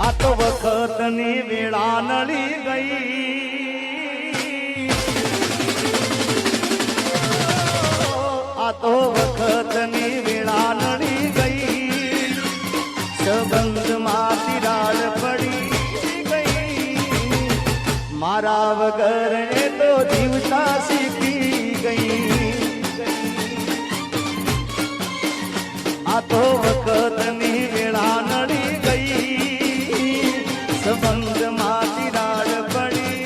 આ તો વખતની વેળા નળી ગઈ. આ તો વખતની વેળા નળી ગઈ. સંબંધમાં તિરાડ પડી ગઈ. મારા વગર એ તો જીવતા શીખી ગઈ. આ તો વખતની વેળા નળી ગઈ. સંબંધમાં તિરાડ પડી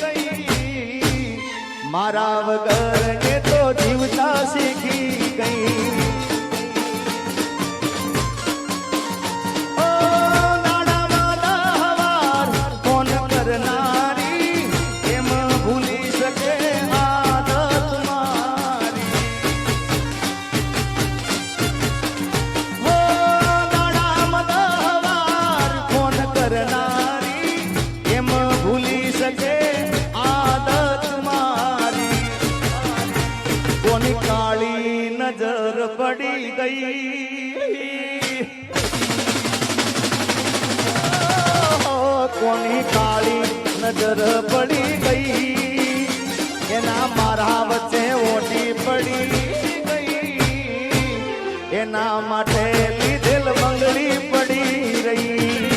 ગઈ. મારા વગર એ તો જીવતા શીખી ગઈ. ઓ નાડામાં દહવાર ફોન કરનારી એમ ભૂલી શકે આદત મારી. ઓ નાડામાં દહવાર ફોન કરનારી એમ ભૂલી શકે આદત મારી. કોની કાળી નજર પડી ગઈ. કોની કાળી નજર પડી ગઈ. એના મારા વચ્ચે ઓટી પડી ગઈ. એના માટે લીધેલ બંગડી પડી રહી.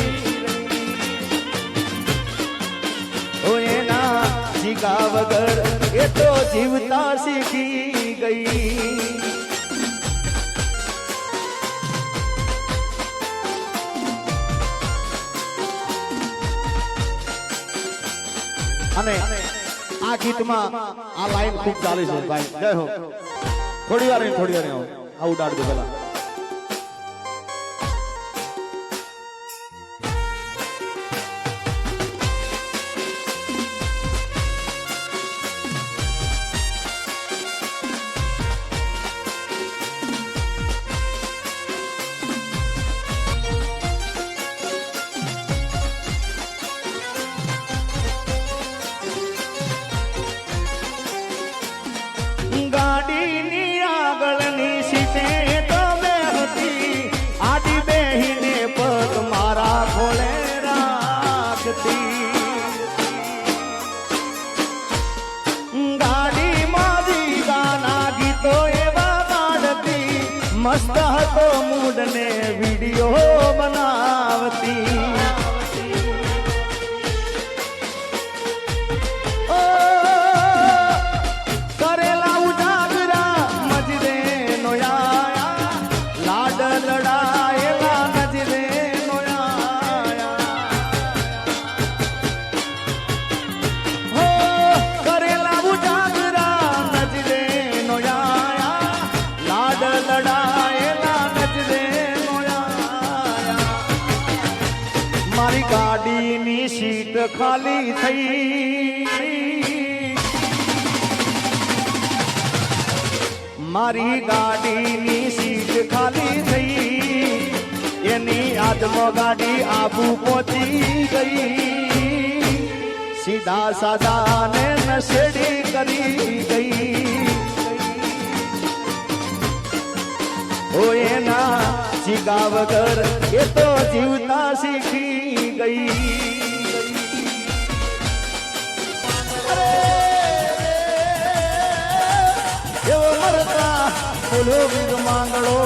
ઓ એના જીગા વગર એ તો જીવતા શીખી ગઈ. અને આ ગીતમાં આ લાઈન ખૂબ ચાલે છે ભાઈ. જય હો. થોડી વાર આવું ઉડાડજો પેલા. ગાડીની આગળની સીટે તો બેહતી. આડી બેહીને પગ મારા ખોળે રાખતી. ગાડીમાં ગાના ગીતો એવા ગાડતી. મસ્ત હતો મૂડ ને વિડીયો બનાવતી. મારી ગાડીની સીટ ખાલી થઈ. મારી ગાડીની સીટ ખાલી થઈ. એની આદમો ગાડી આબુ પહોંચી ગઈ. સીધા સાદા ને નશેડી કરી ગઈ. ઓ એના જીગા વગર એ તો જીવતા શીખી ગઈ. એવો મરતા બોલો માંગડો.